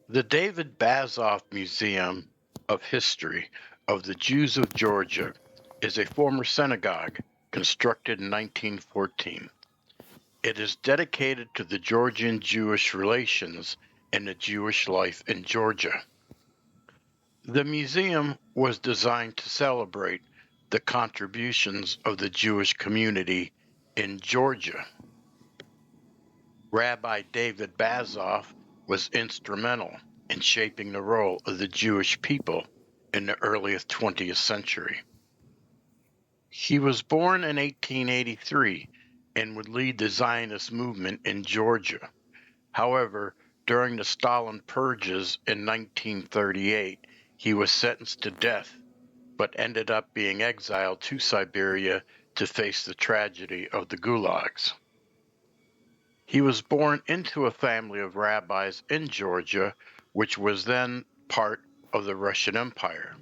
The David Bazoff Museum of History of the Jews of Georgia is a former synagogue constructed in 1914. It is dedicated to the Georgian-Jewish relations and the Jewish life in Georgia. The museum was designed to celebrate the contributions of the Jewish community in Georgia. Rabbi David Bazoff was instrumental in shaping the role of the Jewish people in the early 20th century. He was born in 1883 and would lead the Zionist movement in Georgia. However, during the Stalin purges in 1938, he was sentenced to death, but ended up being exiled to Siberia to face the tragedy of the gulags. He was born into a family of rabbis in Georgia, which was then part of the Russian Empire.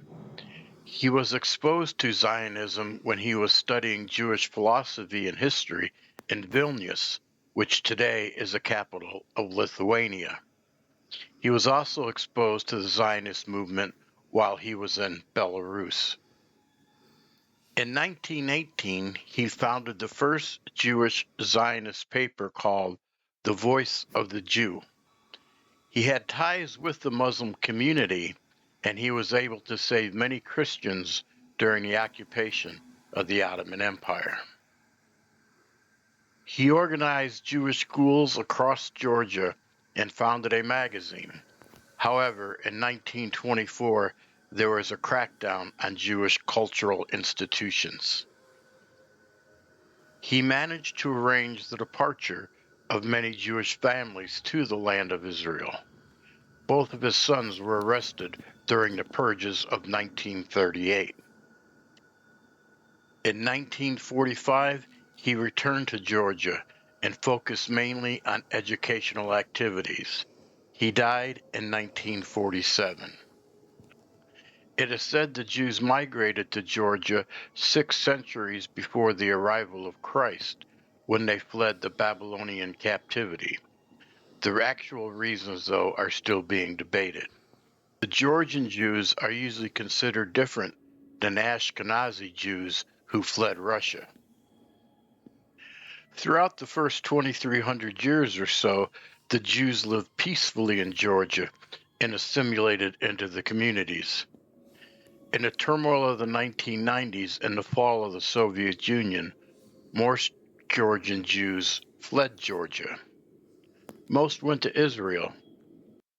He was exposed to Zionism when he was studying Jewish philosophy and history in Vilnius, which today is the capital of Lithuania. He was also exposed to the Zionist movement while he was in Belarus. In 1918, he founded the first Jewish Zionist paper called The Voice of the Jew. He had ties with the Muslim community, and he was able to save many Christians during the occupation of the Ottoman Empire. He organized Jewish schools across Georgia and founded a magazine. However, in 1924, there was a crackdown on Jewish cultural institutions. He managed to arrange the departure of many Jewish families to the land of Israel. Both of his sons were arrested during the purges of 1938. In 1945, he returned to Georgia and focused mainly on educational activities. He died in 1947. It is said the Jews migrated to Georgia 6 centuries before the arrival of Christ, when they fled the Babylonian captivity. The actual reasons, though, are still being debated. The Georgian Jews are usually considered different than Ashkenazi Jews who fled Russia. Throughout the first 2,300 years or so, the Jews lived peacefully in Georgia and assimilated into the communities. In the turmoil of the 1990s and the fall of the Soviet Union, more Georgian Jews fled Georgia. Most went to Israel,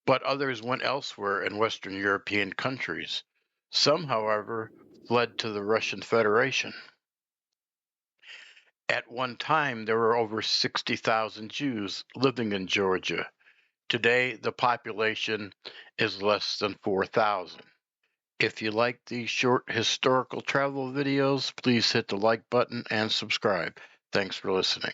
but others went elsewhere in Western European countries. Some, however, fled to the Russian Federation. At one time, there were over 60,000 Jews living in Georgia. Today, the population is less than 4,000. If you like these short historical travel videos, please hit the like button and subscribe. Thanks for listening.